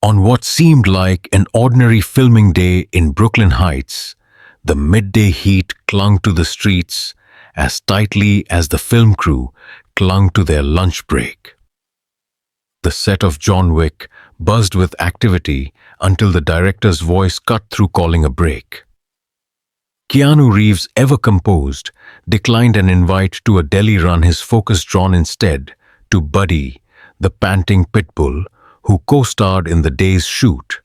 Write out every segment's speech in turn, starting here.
On what seemed like an ordinary filming day in Brooklyn Heights, the midday heat clung to the streets as tightly as the film crew clung to their lunch break. The set of John Wick buzzed with activity until the director's voice cut through calling a break. Keanu Reeves, ever composed, declined an invite to a deli run, his focus drawn instead to Buddy, the panting pit bull who co-starred in the day's shoot.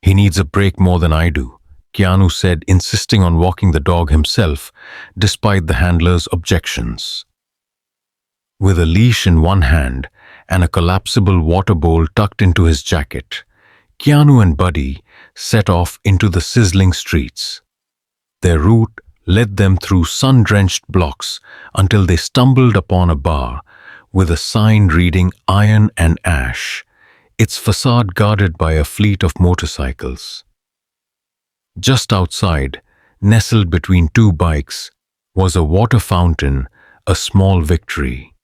"He needs a break more than I do," Keanu said, insisting on walking the dog himself despite the handler's objections. With a leash in one hand and a collapsible water bowl tucked into his jacket, Keanu and Buddy set off into the sizzling streets. Their route led them through sun-drenched blocks until they stumbled upon a bar with a sign reading "Iron and Ash," its facade guarded by a fleet of motorcycles. Just outside, nestled between two bikes, was a water fountain, a small victory.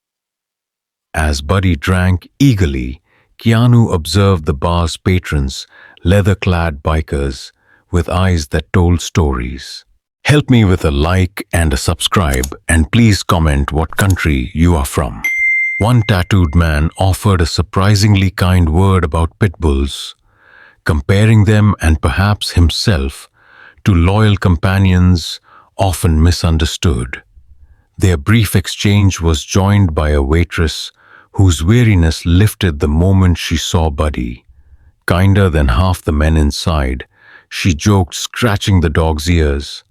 As Buddy drank eagerly, Keanu observed the bar's patrons, leather-clad bikers with eyes that told stories. Help me with a like and a subscribe, and please comment what country you are from. One tattooed man offered a surprisingly kind word about pit bulls, comparing them and perhaps himself to loyal companions often misunderstood. Their brief exchange was joined by a waitress whose weariness lifted the moment she saw Buddy. Kinder than half the men inside, she joked, scratching the dog's ears.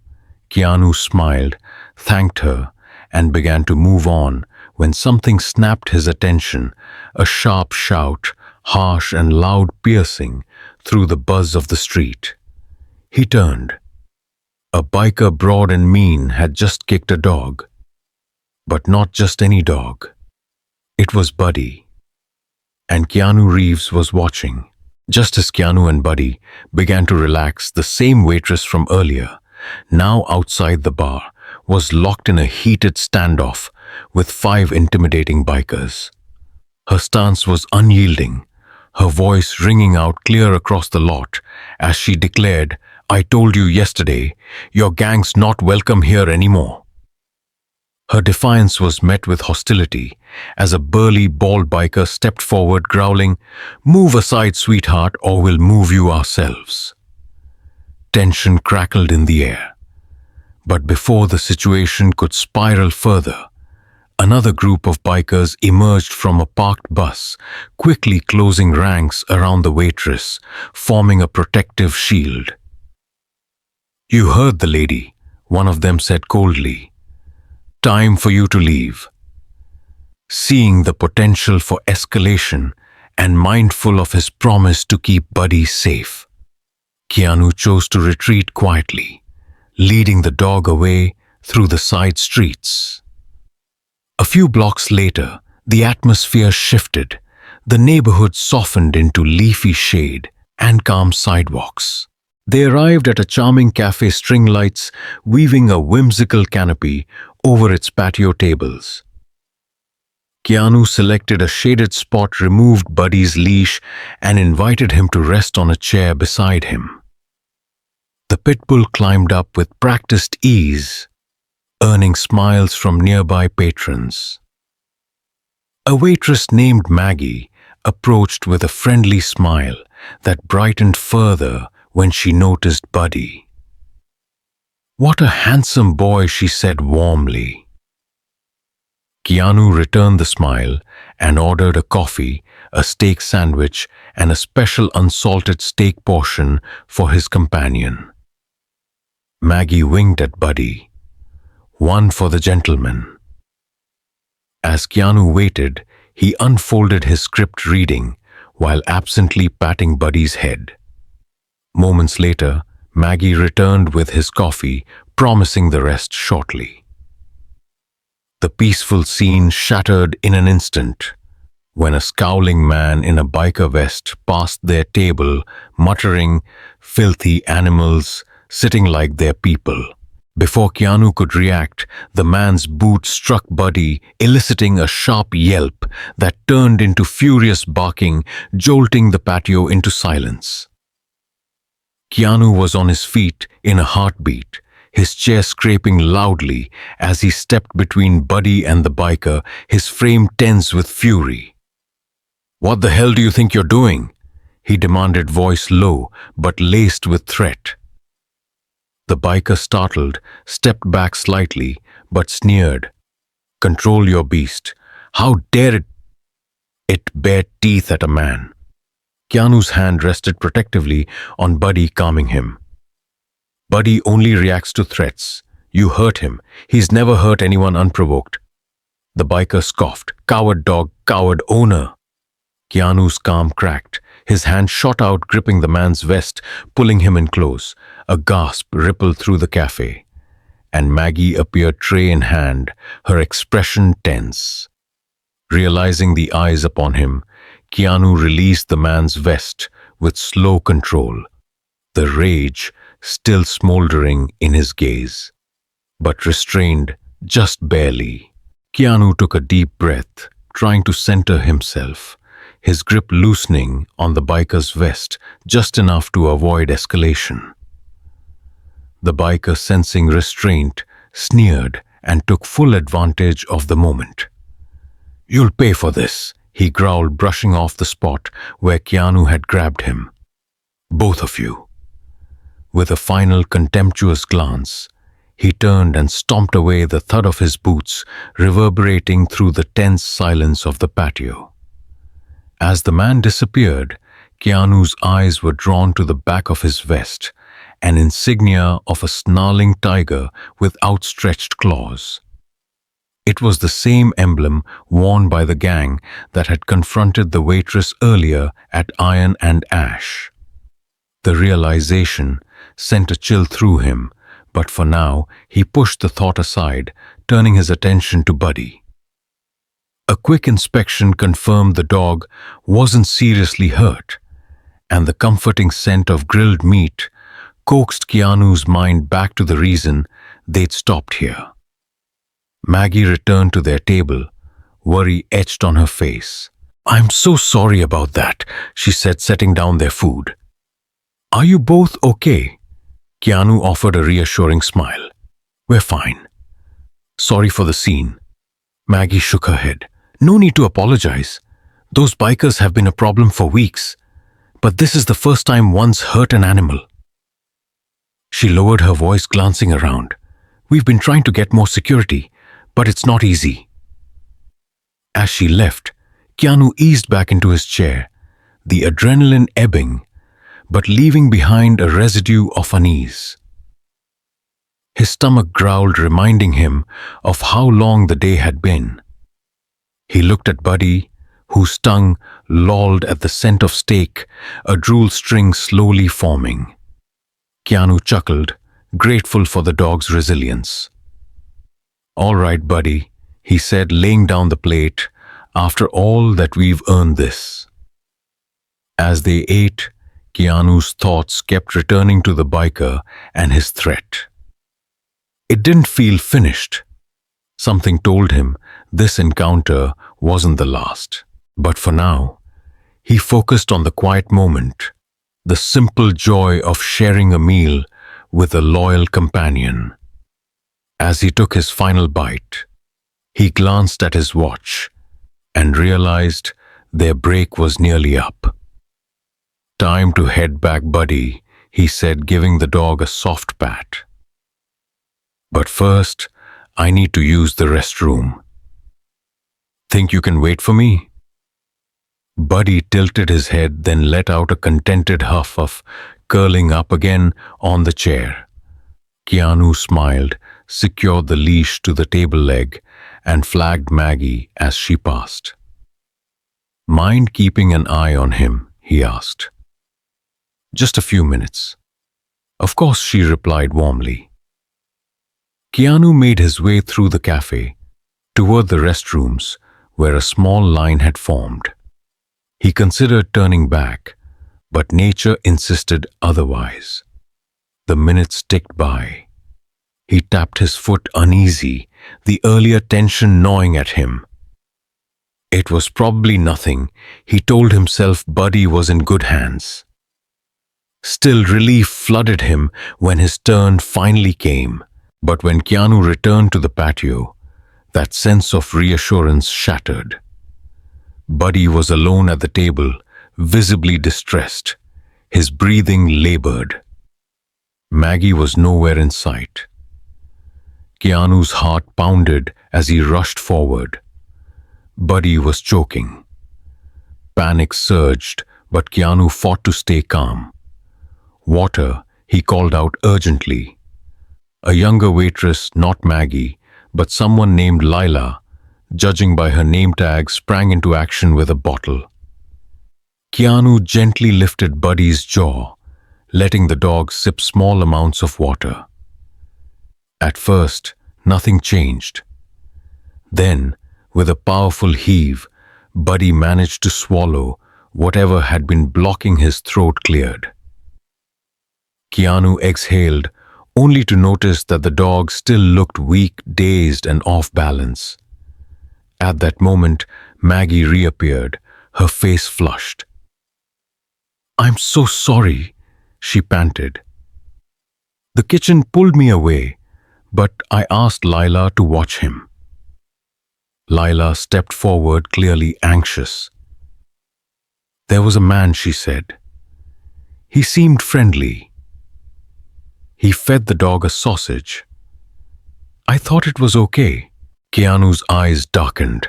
Keanu smiled, thanked her, and began to move on when something snapped his attention, a sharp shout, harsh and loud, piercing through the buzz of the street. He turned. A biker, broad and mean, had just kicked a dog. But not just any dog. It was Buddy. And Keanu Reeves was watching. Just as Keanu and Buddy began to relax, the same waitress from earlier, now outside the bar, was locked in a heated standoff with 5 intimidating bikers. Her stance was unyielding, her voice ringing out clear across the lot as she declared, "I told you yesterday, your gang's not welcome here anymore." Her defiance was met with hostility as a burly, bald biker stepped forward, growling, "Move aside, sweetheart, or we'll move you ourselves." Tension crackled in the air. But before the situation could spiral further, another group of bikers emerged from a parked bus, quickly closing ranks around the waitress, forming a protective shield. "You heard the lady," one of them said coldly. "Time for you to leave." Seeing the potential for escalation and mindful of his promise to keep Buddy safe, Keanu chose to retreat quietly, leading the dog away through the side streets. A few blocks later, the atmosphere shifted. The neighborhood softened into leafy shade and calm sidewalks. They arrived at a charming cafe, string lights weaving a whimsical canopy over its patio tables. Keanu selected a shaded spot, removed Buddy's leash, and invited him to rest on a chair beside him. The pit bull climbed up with practiced ease, earning smiles from nearby patrons. A waitress named Maggie approached with a friendly smile that brightened further when she noticed Buddy. "What a handsome boy," she said warmly. Keanu returned the smile and ordered a coffee, a steak sandwich, and a special unsalted steak portion for his companion. Maggie winked at Buddy. "One for the gentleman." As Keanu waited, he unfolded his script, reading while absently patting Buddy's head. Moments later, Maggie returned with his coffee, promising the rest shortly. The peaceful scene shattered in an instant when a scowling man in a biker vest passed their table, muttering, "Filthy animals, sitting like they're people." Before Keanu could react, the man's boot struck Buddy, eliciting a sharp yelp that turned into furious barking, jolting the patio into silence. Keanu was on his feet in a heartbeat, his chair scraping loudly as he stepped between Buddy and the biker, his frame tense with fury. "What the hell do you think you're doing?" he demanded, voice low but laced with threat. The biker, startled, stepped back slightly but sneered. "Control your beast. How dare it?" It bared teeth at a man. Keanu's hand rested protectively on Buddy, calming him. "Buddy only reacts to threats. You hurt him. He's never hurt anyone unprovoked." The biker scoffed. "Coward dog, coward owner." Keanu's calm cracked. His hand shot out, gripping the man's vest, pulling him in close. A gasp rippled through the cafe, and Maggie appeared, tray in hand, her expression tense. Realizing the eyes upon him, Keanu released the man's vest with slow control, the rage still smoldering in his gaze, but restrained just barely. Keanu took a deep breath, trying to center himself, his grip loosening on the biker's vest just enough to avoid escalation. The biker, sensing restraint, sneered and took full advantage of the moment. "You'll pay for this," he growled, brushing off the spot where Keanu had grabbed him. "Both of you." With a final contemptuous glance, he turned and stomped away, the thud of his boots reverberating through the tense silence of the patio. As the man disappeared, Keanu's eyes were drawn to the back of his vest, an insignia of a snarling tiger with outstretched claws. It was the same emblem worn by the gang that had confronted the waitress earlier at Iron and Ash. The realization sent a chill through him, but for now he pushed the thought aside, turning his attention to Buddy. A quick inspection confirmed the dog wasn't seriously hurt, and the comforting scent of grilled meat coaxed Keanu's mind back to the reason they'd stopped here. Maggie returned to their table, worry etched on her face. "I'm so sorry about that," she said, setting down their food. "Are you both okay?" Keanu offered a reassuring smile. "We're fine." "Sorry for the scene." Maggie shook her head. "No need to apologize. Those bikers have been a problem for weeks, but this is the first time one's hurt an animal." She lowered her voice, glancing around. "We've been trying to get more security, but it's not easy." As she left, Keanu eased back into his chair, the adrenaline ebbing, but leaving behind a residue of unease. His stomach growled, reminding him of how long the day had been. He looked at Buddy, whose tongue lolled at the scent of steak, a drool string slowly forming. Keanu chuckled, grateful for the dog's resilience. "All right, Buddy," he said, laying down the plate. "After all that, we've earned this." As they ate, Keanu's thoughts kept returning to the biker and his threat. It didn't feel finished. Something told him this encounter wasn't the last. But for now, he focused on the quiet moment, the simple joy of sharing a meal with a loyal companion. As he took his final bite, he glanced at his watch and realized their break was nearly up. "Time to head back, Buddy," he said, giving the dog a soft pat. "But first, I need to use the restroom. Think you can wait for me?" Buddy tilted his head, then let out a contented huff of curling up again on the chair. Keanu smiled, secured the leash to the table leg, and flagged Maggie as she passed. "Mind keeping an eye on him?" he asked. "Just a few minutes." "Of course," she replied warmly. Keanu made his way through the cafe, toward the restrooms, where a small line had formed. He considered turning back, but nature insisted otherwise. The minutes ticked by. He tapped his foot uneasy, the earlier tension gnawing at him. It was probably nothing. He told himself Buddy was in good hands. Still, relief flooded him when his turn finally came. But when Keanu returned to the patio, that sense of reassurance shattered. Buddy was alone at the table, visibly distressed, his breathing labored. Maggie was nowhere in sight. Keanu's heart pounded as he rushed forward. Buddy was choking. Panic surged, but Keanu fought to stay calm. Water, he called out urgently. A younger waitress, not Maggie, but someone named Lila, judging by her name tag, sprang into action with a bottle. Keanu gently lifted Buddy's jaw, letting the dog sip small amounts of water. At first, nothing changed. Then, with a powerful heave, Buddy managed to swallow whatever had been blocking his throat cleared. Keanu exhaled, only to notice that the dog still looked weak, dazed, and off balance. At that moment, Maggie reappeared, her face flushed. "I'm so sorry," she panted. "The kitchen pulled me away, but I asked Lila to watch him." Lila stepped forward, clearly anxious. "There was a man," she said. "He seemed friendly. He fed the dog a sausage. I thought it was okay." Keanu's eyes darkened.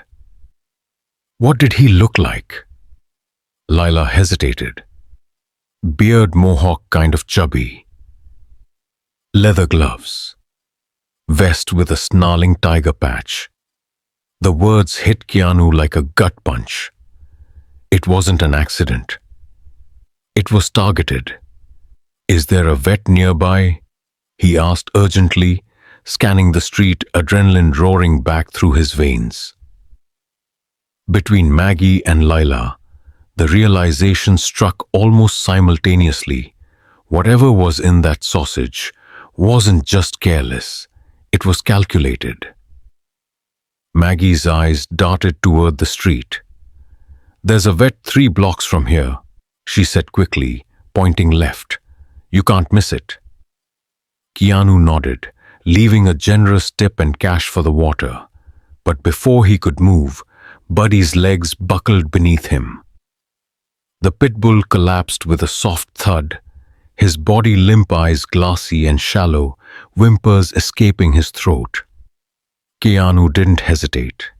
"What did he look like?" Lila hesitated. "Beard mohawk, kind of chubby. Leather gloves. Vest with a snarling tiger patch." The words hit Keanu like a gut punch. It wasn't an accident. It was targeted. "Is there a vet nearby?" he asked urgently, scanning the street, adrenaline roaring back through his veins. Between Maggie and Lila, the realization struck almost simultaneously. Whatever was in that sausage wasn't just careless, it was calculated. Maggie's eyes darted toward the street. "There's a vet 3 blocks from here," she said quickly, pointing left. "You can't miss it." Keanu nodded, leaving a generous tip and cash for the water. But before he could move, Buddy's legs buckled beneath him. The pit bull collapsed with a soft thud, his body limp, eyes glassy and shallow, whimpers escaping his throat. Keanu didn't hesitate.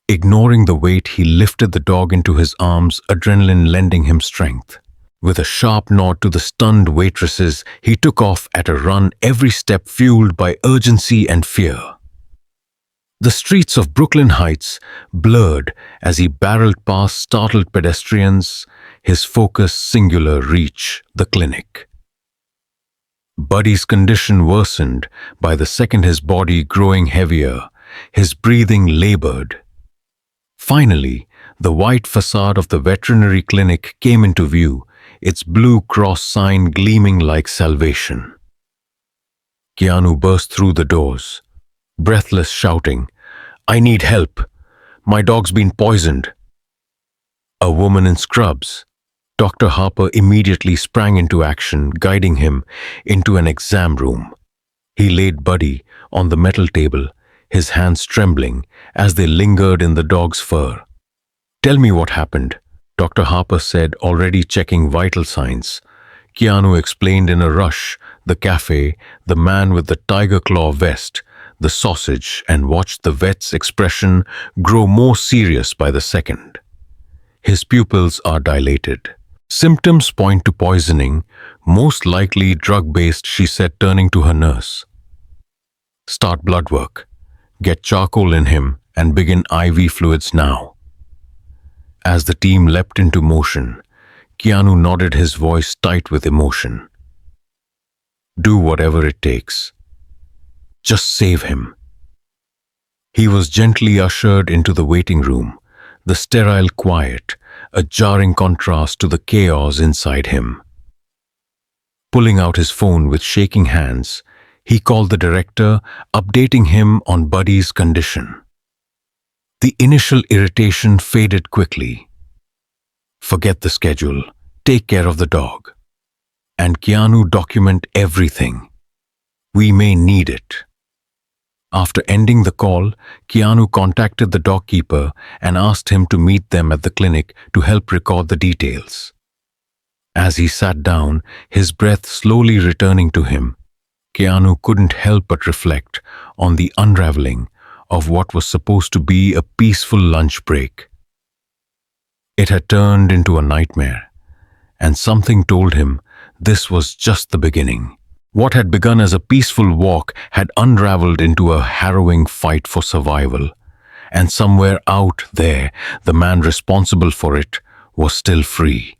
Ignoring the weight, he lifted the dog into his arms, adrenaline lending him strength. With a sharp nod to the stunned waitresses, he took off at a run, every step fueled by urgency and fear. The streets of Brooklyn Heights blurred as he barreled past startled pedestrians, his focus singular: reach the clinic. Buddy's condition worsened by the second, his body growing heavier, his breathing labored. Finally, the white facade of the veterinary clinic came into view, its blue cross sign gleaming like salvation. Keanu burst through the doors, breathless, shouting, "I need help! My dog's been poisoned!" A woman in scrubs, Dr. Harper, immediately sprang into action, guiding him into an exam room. He laid Buddy on the metal table, his hands trembling as they lingered in the dog's fur. "Tell me what happened," Dr. Harper said, already checking vital signs. Keanu explained in a rush: the cafe, the man with the tiger claw vest, the sausage, and watched the vet's expression grow more serious by the second. His pupils are dilated. "Symptoms point to poisoning, most likely drug-based," she said, turning to her nurse. "Start blood work. Get charcoal in him and begin IV fluids now." As the team leapt into motion, Keanu nodded, his voice tight with emotion. "Do whatever it takes. Just save him." He was gently ushered into the waiting room, the sterile quiet, a jarring contrast to the chaos inside him. Pulling out his phone with shaking hands, He called the director, updating him on Buddy's condition. The initial irritation faded quickly. Forget the schedule. Take care of the dog. And Keanu, document everything. We may need it. After ending the call, Keanu contacted the dog keeper and asked him to meet them at the clinic to help record the details. As he sat down, his breath slowly returning to him, Keanu couldn't help but reflect on the unraveling of what was supposed to be a peaceful lunch break. It had turned into a nightmare, and something told him this was just the beginning. What had begun as a peaceful walk had unraveled into a harrowing fight for survival, and somewhere out there, the man responsible for it was still free.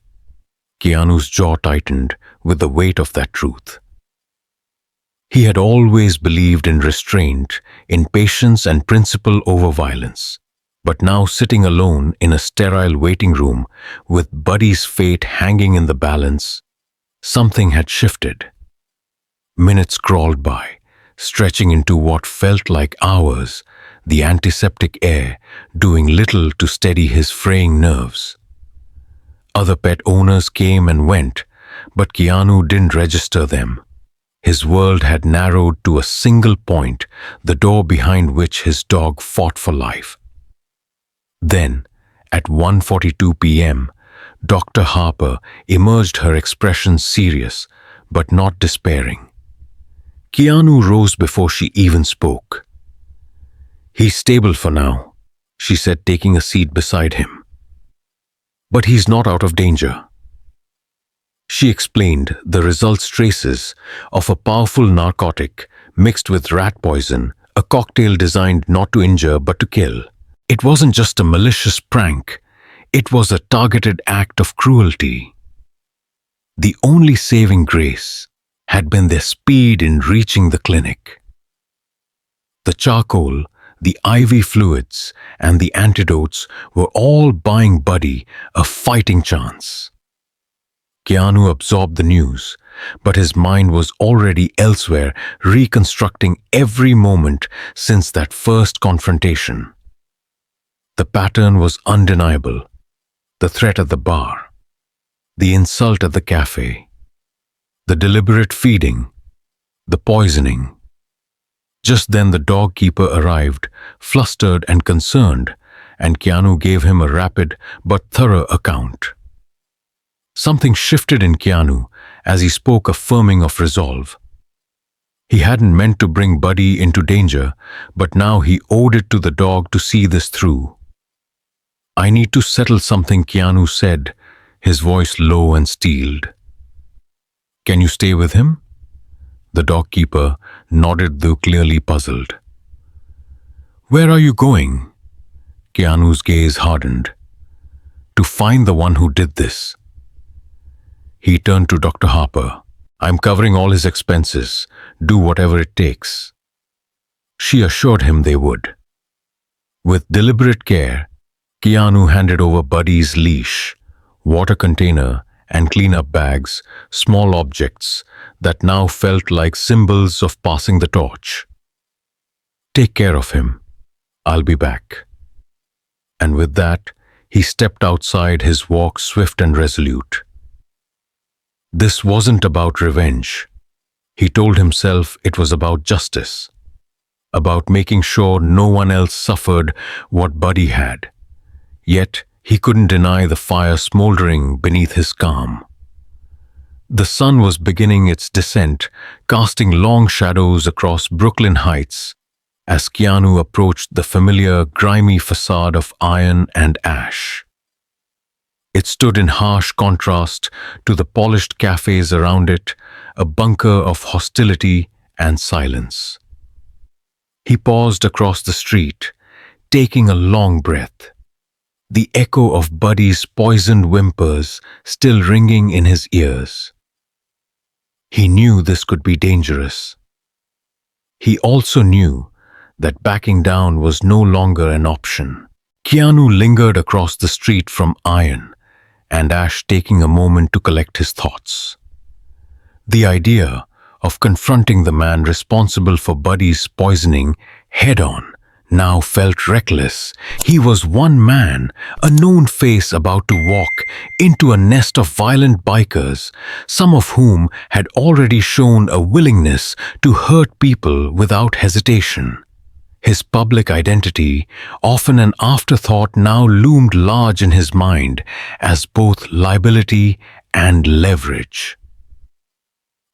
Keanu's jaw tightened with the weight of that truth. He had always believed in restraint, in patience and principle over violence. But now, sitting alone in a sterile waiting room with Buddy's fate hanging in the balance, something had shifted. Minutes crawled by, stretching into what felt like hours, the antiseptic air doing little to steady his fraying nerves. Other pet owners came and went, but Keanu didn't register them. His world had narrowed to a single point, the door behind which his dog fought for life. Then, at 1:42 p.m., Dr. Harper emerged, her expression serious, but not despairing. Keanu rose before she even spoke. "He's stable for now," she said, taking a seat beside him. "But he's not out of danger." She explained the results traces of a powerful narcotic mixed with rat poison, a cocktail designed not to injure but to kill. It wasn't just a malicious prank, it was a targeted act of cruelty. The only saving grace had been their speed in reaching the clinic. The charcoal, the IV fluids, and the antidotes were all buying Buddy a fighting chance. Keanu absorbed the news, but his mind was already elsewhere, reconstructing every moment since that first confrontation. The pattern was undeniable. The threat at the bar, the insult at the cafe, the deliberate feeding, the poisoning. Just then the dog keeper arrived, flustered and concerned, and Keanu gave him a rapid but thorough account. Something shifted in Keanu as he spoke, affirming of resolve. He hadn't meant to bring Buddy into danger, but now he owed it to the dog to see this through. "I need to settle something," Keanu said, his voice low and steeled. "Can you stay with him?" The dog keeper nodded, though clearly puzzled. "Where are you going?" Keanu's gaze hardened. "To find the one who did this." He turned to Dr. Harper. "I'm covering all his expenses. Do whatever it takes." She assured him they would. With deliberate care, Keanu handed over Buddy's leash, water container, and cleanup bags, small objects that now felt like symbols of passing the torch. "Take care of him. I'll be back." And with that, he stepped outside, his walk swift and resolute. This wasn't about revenge. He told himself it was about justice, about making sure no one else suffered what Buddy had. Yet he couldn't deny the fire smoldering beneath his calm. The sun was beginning its descent, casting long shadows across Brooklyn Heights as Keanu approached the familiar, grimy facade of iron and ash. It stood in harsh contrast to the polished cafes around it, a bunker of hostility and silence. He paused across the street, taking a long breath, the echo of Buddy's poisoned whimpers still ringing in his ears. He knew this could be dangerous. He also knew that backing down was no longer an option. Keanu lingered across the street from iron and ash, taking a moment to collect his thoughts. The idea of confronting the man responsible for Buddy's poisoning head-on now felt reckless. He was one man, a known face about to walk into a nest of violent bikers, some of whom had already shown a willingness to hurt people without hesitation. His public identity, often an afterthought, now loomed large in his mind as both liability and leverage.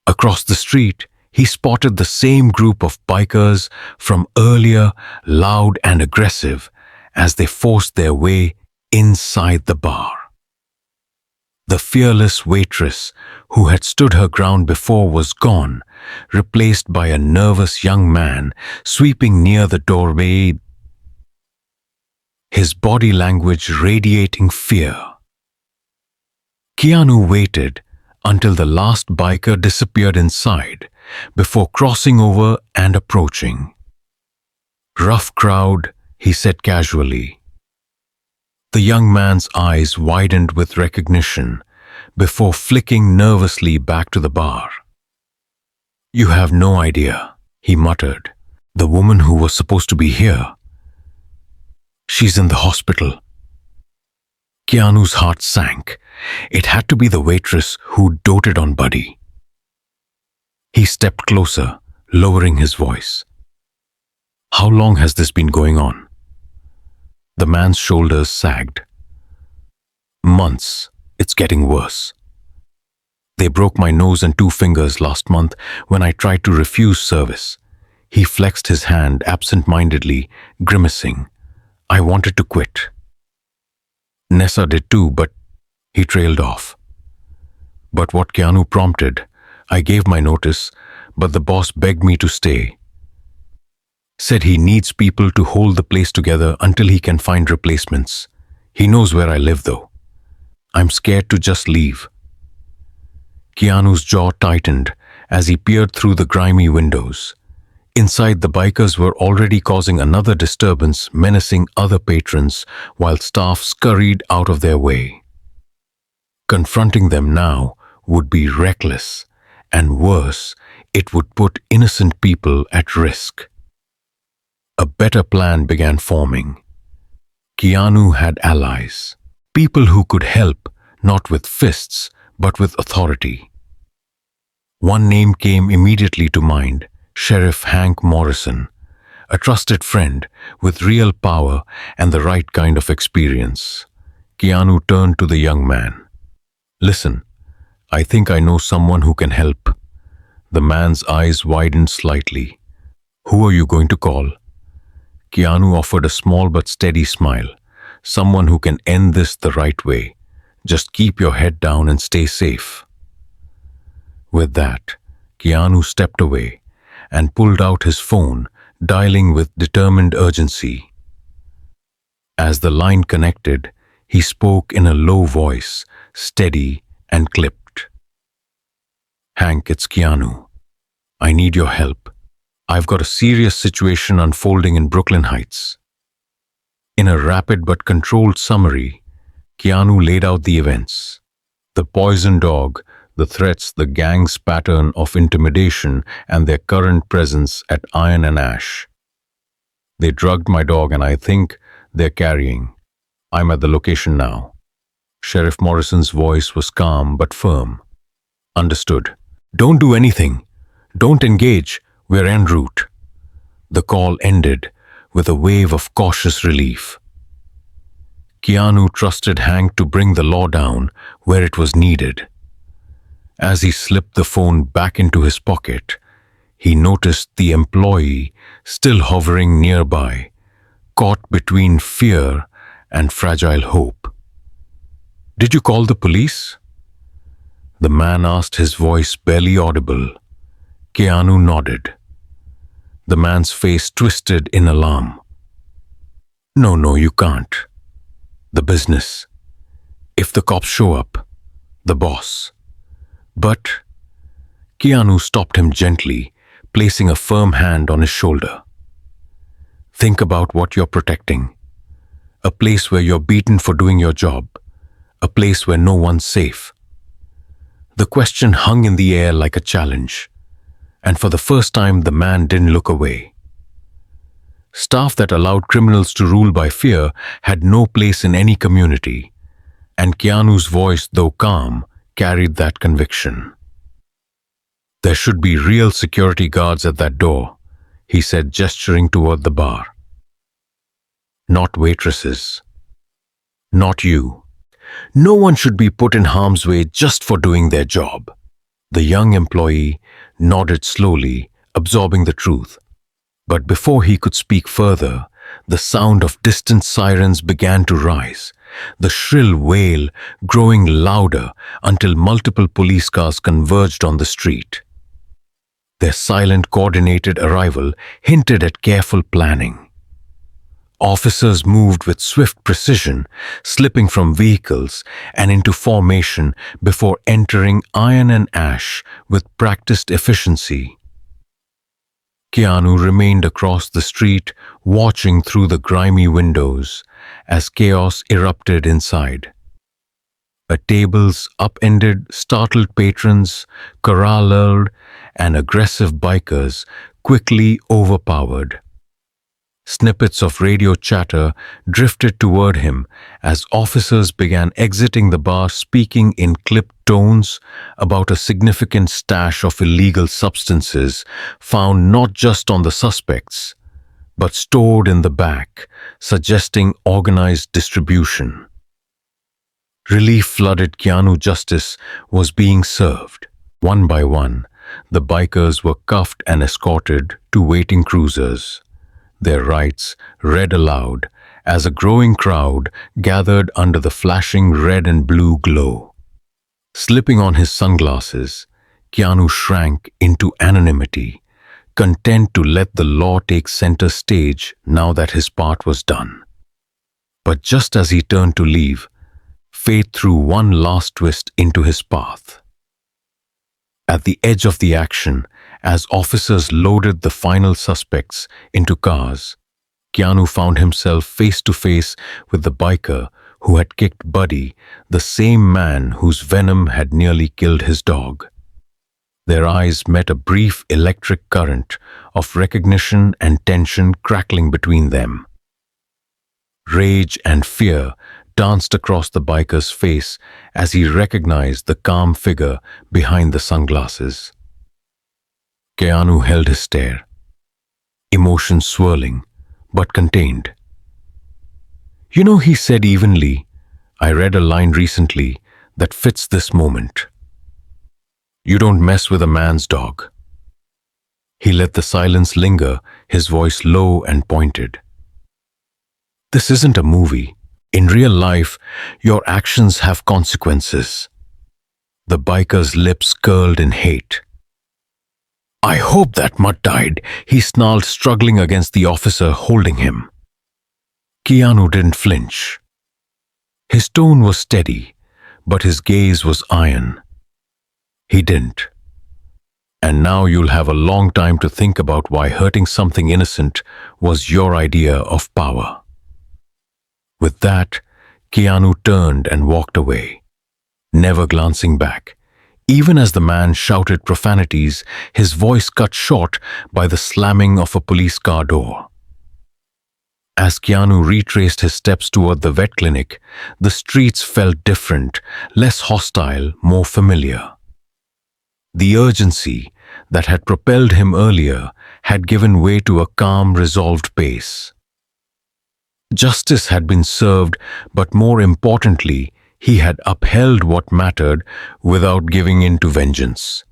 Across the street, he spotted the same group of bikers from earlier, loud and aggressive, as they forced their way inside the bar. The fearless waitress who had stood her ground before was gone, replaced by a nervous young man sweeping near the doorway, his body language radiating fear. Keanu waited until the last biker disappeared inside before crossing over and approaching. "Rough crowd," he said casually. The young man's eyes widened with recognition before flicking nervously back to the bar. "You have no idea," he muttered. "The woman who was supposed to be here. She's in the hospital." Keanu's heart sank. It had to be the waitress who doted on Buddy. He stepped closer, lowering his voice. "How long has this been going on?" The man's shoulders sagged. "Months. It's getting worse. They broke my nose and 2 fingers last month when I tried to refuse service." He flexed his hand absent-mindedly, grimacing. "I wanted to quit. Nessa did too, but..." He trailed off. "But what Keanu prompted, I gave my notice, but the boss begged me to stay. Said he needs people to hold the place together until he can find replacements. He knows where I live, though. I'm scared to just leave." Keanu's jaw tightened as he peered through the grimy windows. Inside, the bikers were already causing another disturbance, menacing other patrons, while staff scurried out of their way. Confronting them now would be reckless, and worse, it would put innocent people at risk. A better plan began forming. Keanu had allies, people who could help, not with fists, but with authority. One name came immediately to mind: Sheriff Hank Morrison, a trusted friend with real power and the right kind of experience. Keanu turned to the young man. "Listen, I think I know someone who can help." The man's eyes widened slightly. "Who are you going to call?" Keanu offered a small but steady smile. "Someone who can end this the right way. Just keep your head down and stay safe." With that, Keanu stepped away and pulled out his phone, dialing with determined urgency. As the line connected, he spoke in a low voice, steady and clipped. "Hank, it's Keanu. I need your help. I've got a serious situation unfolding in Brooklyn Heights." In a rapid but controlled summary, Keanu laid out the events. The poison dog, the threats, the gang's pattern of intimidation, and their current presence at Iron and Ash. "They drugged my dog and I think they're carrying. I'm at the location now." Sheriff Morrison's voice was calm but firm. "Understood. Don't do anything. Don't engage. We're en route." The call ended with a wave of cautious relief. Keanu trusted Hank to bring the law down where it was needed. As he slipped the phone back into his pocket, he noticed the employee still hovering nearby, caught between fear and fragile hope. "Did you call the police?" the man asked, his voice barely audible. Keanu nodded. The man's face twisted in alarm. No, you can't. The business. If the cops show up, the boss." "But..." Keanu stopped him gently, placing a firm hand on his shoulder. "Think about what you're protecting. A place where you're beaten for doing your job. A place where no one's safe." The question hung in the air like a challenge. And for the first time, the man didn't look away. Staff that allowed criminals to rule by fear had no place in any community, and Keanu's voice, though calm, carried that conviction. "There should be real security guards at that door," he said, gesturing toward the bar. "Not waitresses. Not you. No one should be put in harm's way just for doing their job." The young employee nodded slowly, absorbing the truth. But before he could speak further, the sound of distant sirens began to rise, the shrill wail growing louder until multiple police cars converged on the street. Their silent, coordinated arrival hinted at careful planning. Officers moved with swift precision, slipping from vehicles and into formation before entering iron and ash with practiced efficiency. Keanu remained across the street, watching through the grimy windows as chaos erupted inside. Tables upended, startled patrons corralled, and aggressive bikers quickly overpowered. Snippets of radio chatter drifted toward him as officers began exiting the bar, speaking in clipped tones about a significant stash of illegal substances found not just on the suspects, but stored in the back, suggesting organized distribution. Relief flooded Keanu. Justice was being served. One by one, the bikers were cuffed and escorted to waiting cruisers, their rights read aloud as a growing crowd gathered under the flashing red and blue glow. Slipping on his sunglasses, Keanu shrank into anonymity, content to let the law take center stage now that his part was done. But just as he turned to leave, fate threw one last twist into his path. At the edge of the action, as officers loaded the final suspects into cars, Keanu found himself face to face with the biker who had kicked Buddy, the same man whose venom had nearly killed his dog. Their eyes met, a brief electric current of recognition and tension crackling between them. Rage and fear danced across the biker's face as he recognized the calm figure behind the sunglasses. Keanu held his stare, emotions swirling, but contained. "You know," he said evenly, "I read a line recently that fits this moment. You don't mess with a man's dog." He let the silence linger, his voice low and pointed. "This isn't a movie. In real life, your actions have consequences." The biker's lips curled in hate. "I hope that mutt died," he snarled, struggling against the officer holding him. Keanu didn't flinch. His tone was steady, but his gaze was iron. He didn't. "And now you'll have a long time to think about why hurting something innocent was your idea of power." With that, Keanu turned and walked away, never glancing back. Even as the man shouted profanities, his voice cut short by the slamming of a police car door. As Keanu retraced his steps toward the vet clinic, the streets felt different, less hostile, more familiar. The urgency that had propelled him earlier had given way to a calm, resolved pace. Justice had been served, but more importantly, he had upheld what mattered without giving in to vengeance.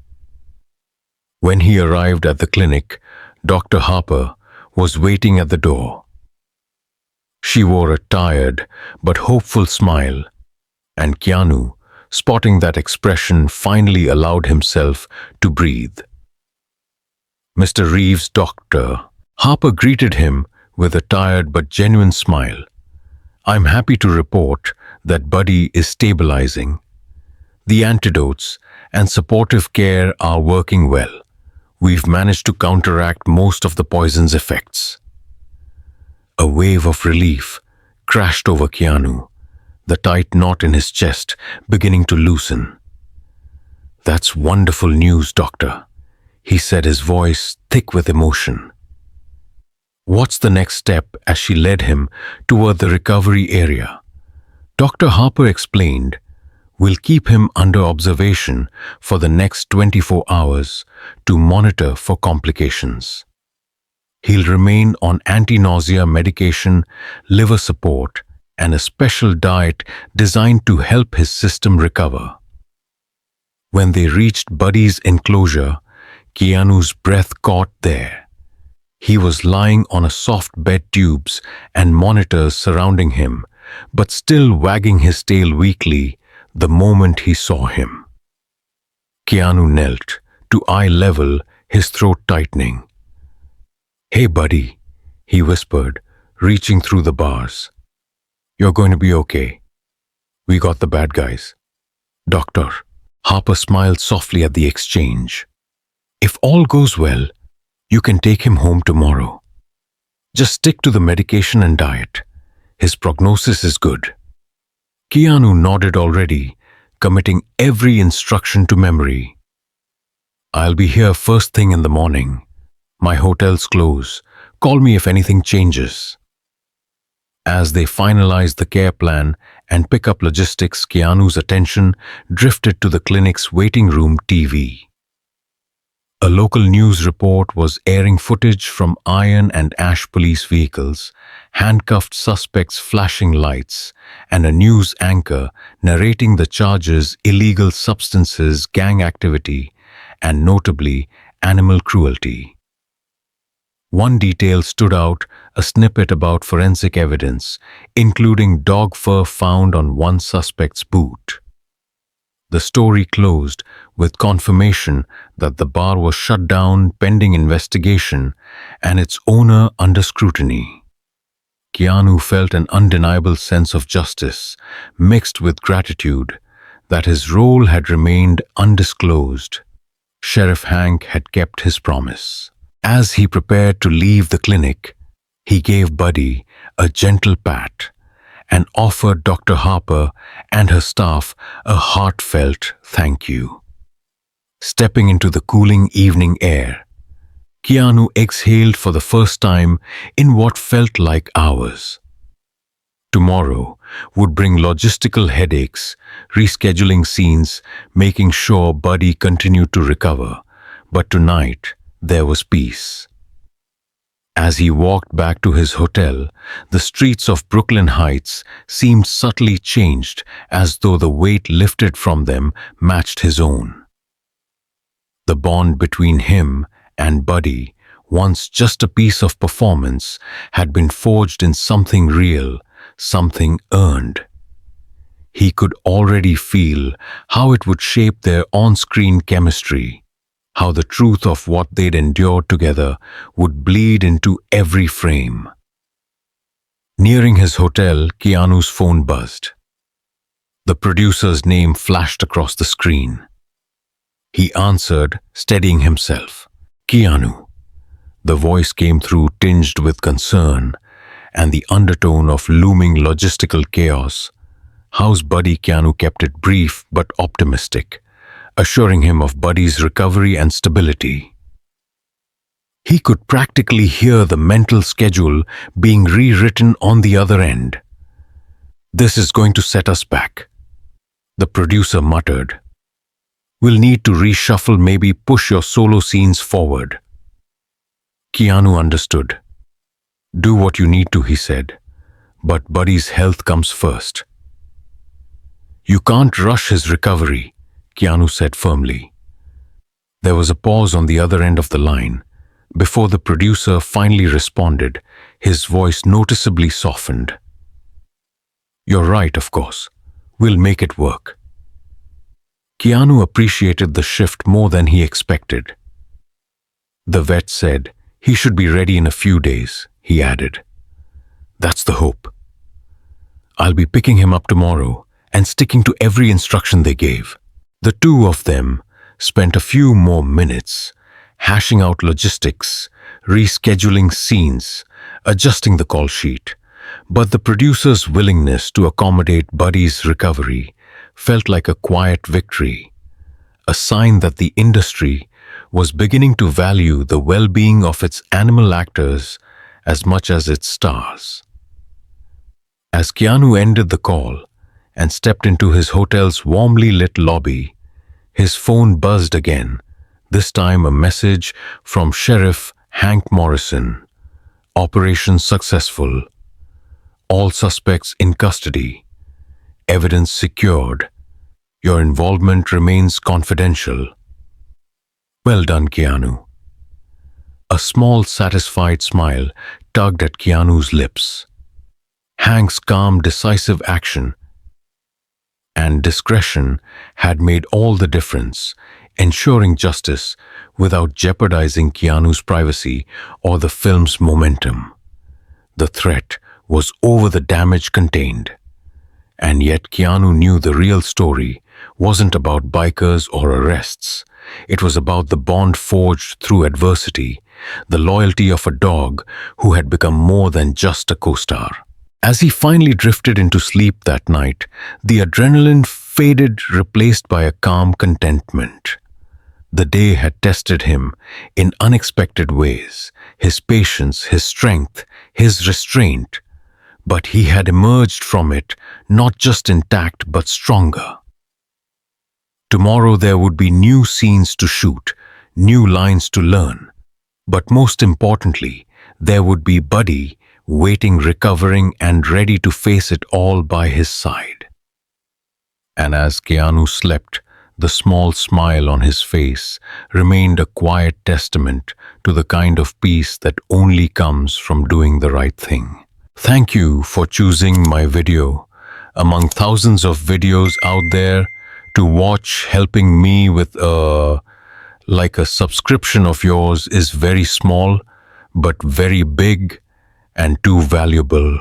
When he arrived at the clinic, Dr. Harper was waiting at the door. She wore a tired but hopeful smile, and Keanu, spotting that expression, finally allowed himself to breathe. "Mr. Reeves, Doctor." Harper greeted him with a tired but genuine smile. "I'm happy to report that Buddy is stabilizing. The antidotes and supportive care are working well. We've managed to counteract most of the poison's effects." A wave of relief crashed over Keanu, the tight knot in his chest beginning to loosen. "That's wonderful news, Doctor," he said, his voice thick with emotion. What's the next step? As she led him toward the recovery area. Dr. Harper explained, we'll keep him under observation for the next 24 hours to monitor for complications. He'll remain on anti-nausea medication, liver support, and a special diet designed to help his system recover. When they reached Buddy's enclosure, Keanu's breath caught there. He was lying on a soft bed, tubes and monitors surrounding him, but still wagging his tail weakly the moment he saw him. Keanu knelt to eye level, his throat tightening. "Hey, buddy," he whispered, reaching through the bars. "You're going to be okay. We got the bad guys." "Doctor," Harper smiled softly at the exchange. "If all goes well, you can take him home tomorrow. Just stick to the medication and diet. His prognosis is good." Keanu nodded already, committing every instruction to memory. "I'll be here first thing in the morning. My hotel's close. Call me if anything changes." As they finalized the care plan and pick up logistics, Keanu's attention drifted to the clinic's waiting room TV. A local news report was airing footage from Iron and Ash police vehicles, handcuffed suspects, flashing lights, and a news anchor narrating the charges: illegal substances, gang activity, and notably, animal cruelty. One detail stood out, a snippet about forensic evidence, including dog fur found on one suspect's boot. The story closed with confirmation that the bar was shut down pending investigation and its owner under scrutiny. Keanu felt an undeniable sense of justice, mixed with gratitude, that his role had remained undisclosed. Sheriff Hank had kept his promise. As he prepared to leave the clinic, he gave Buddy a gentle pat and offered Dr. Harper and her staff a heartfelt thank you. Stepping into the cooling evening air, Keanu exhaled for the first time in what felt like hours. Tomorrow would bring logistical headaches, rescheduling scenes, making sure Buddy continued to recover, but tonight there was peace. As he walked back to his hotel, the streets of Brooklyn Heights seemed subtly changed, as though the weight lifted from them matched his own. The bond between him and Buddy, once just a piece of performance, had been forged in something real, something earned. He could already feel how it would shape their on-screen chemistry, how the truth of what they'd endured together would bleed into every frame. Nearing his hotel, Keanu's phone buzzed. The producer's name flashed across the screen. He answered, steadying himself. "Keanu." The voice came through tinged with concern and the undertone of looming logistical chaos. "How's Buddy?" Keanu kept it brief but optimistic, assuring him of Buddy's recovery and stability. He could practically hear the mental schedule being rewritten on the other end. "This is going to set us back," the producer muttered. "We'll need to reshuffle, maybe push your solo scenes forward." Keanu understood. "Do what you need to," he said, "but Buddy's health comes first." "You can't rush his recovery," Keanu said firmly. There was a pause on the other end of the line. Before the producer finally responded, his voice noticeably softened. "You're right, of course. We'll make it work." Keanu appreciated the shift more than he expected. The vet said he should be ready in a few days, he added. "That's the hope. I'll be picking him up tomorrow and sticking to every instruction they gave." The two of them spent a few more minutes hashing out logistics, rescheduling scenes, adjusting the call sheet, but the producer's willingness to accommodate Buddy's recovery felt like a quiet victory, a sign that the industry was beginning to value the well-being of its animal actors as much as its stars. As Keanu ended the call and stepped into his hotel's warmly lit lobby, his phone buzzed again, this time a message from Sheriff Hank Morrison. Operation successful. All suspects in custody. Evidence secured. Your involvement remains confidential. Well done, Keanu. A small, satisfied smile tugged at Keanu's lips. Hank's calm, decisive action and discretion had made all the difference, ensuring justice without jeopardizing Keanu's privacy or the film's momentum. The threat was over, the damage contained. And yet Keanu knew the real story wasn't about bikers or arrests. It was about the bond forged through adversity, the loyalty of a dog who had become more than just a co-star. As he finally drifted into sleep that night, the adrenaline faded, replaced by a calm contentment. The day had tested him in unexpected ways, his patience, his strength, his restraint. But he had emerged from it not just intact but stronger. Tomorrow there would be new scenes to shoot, new lines to learn. But most importantly, there would be Buddy waiting, recovering, and ready to face it all by his side. And as Keanu slept, the small smile on his face remained a quiet testament to the kind of peace that only comes from doing the right thing. Thank you for choosing my video among thousands of videos out there to watch. Helping me with a subscription of yours is very small but very big and too valuable.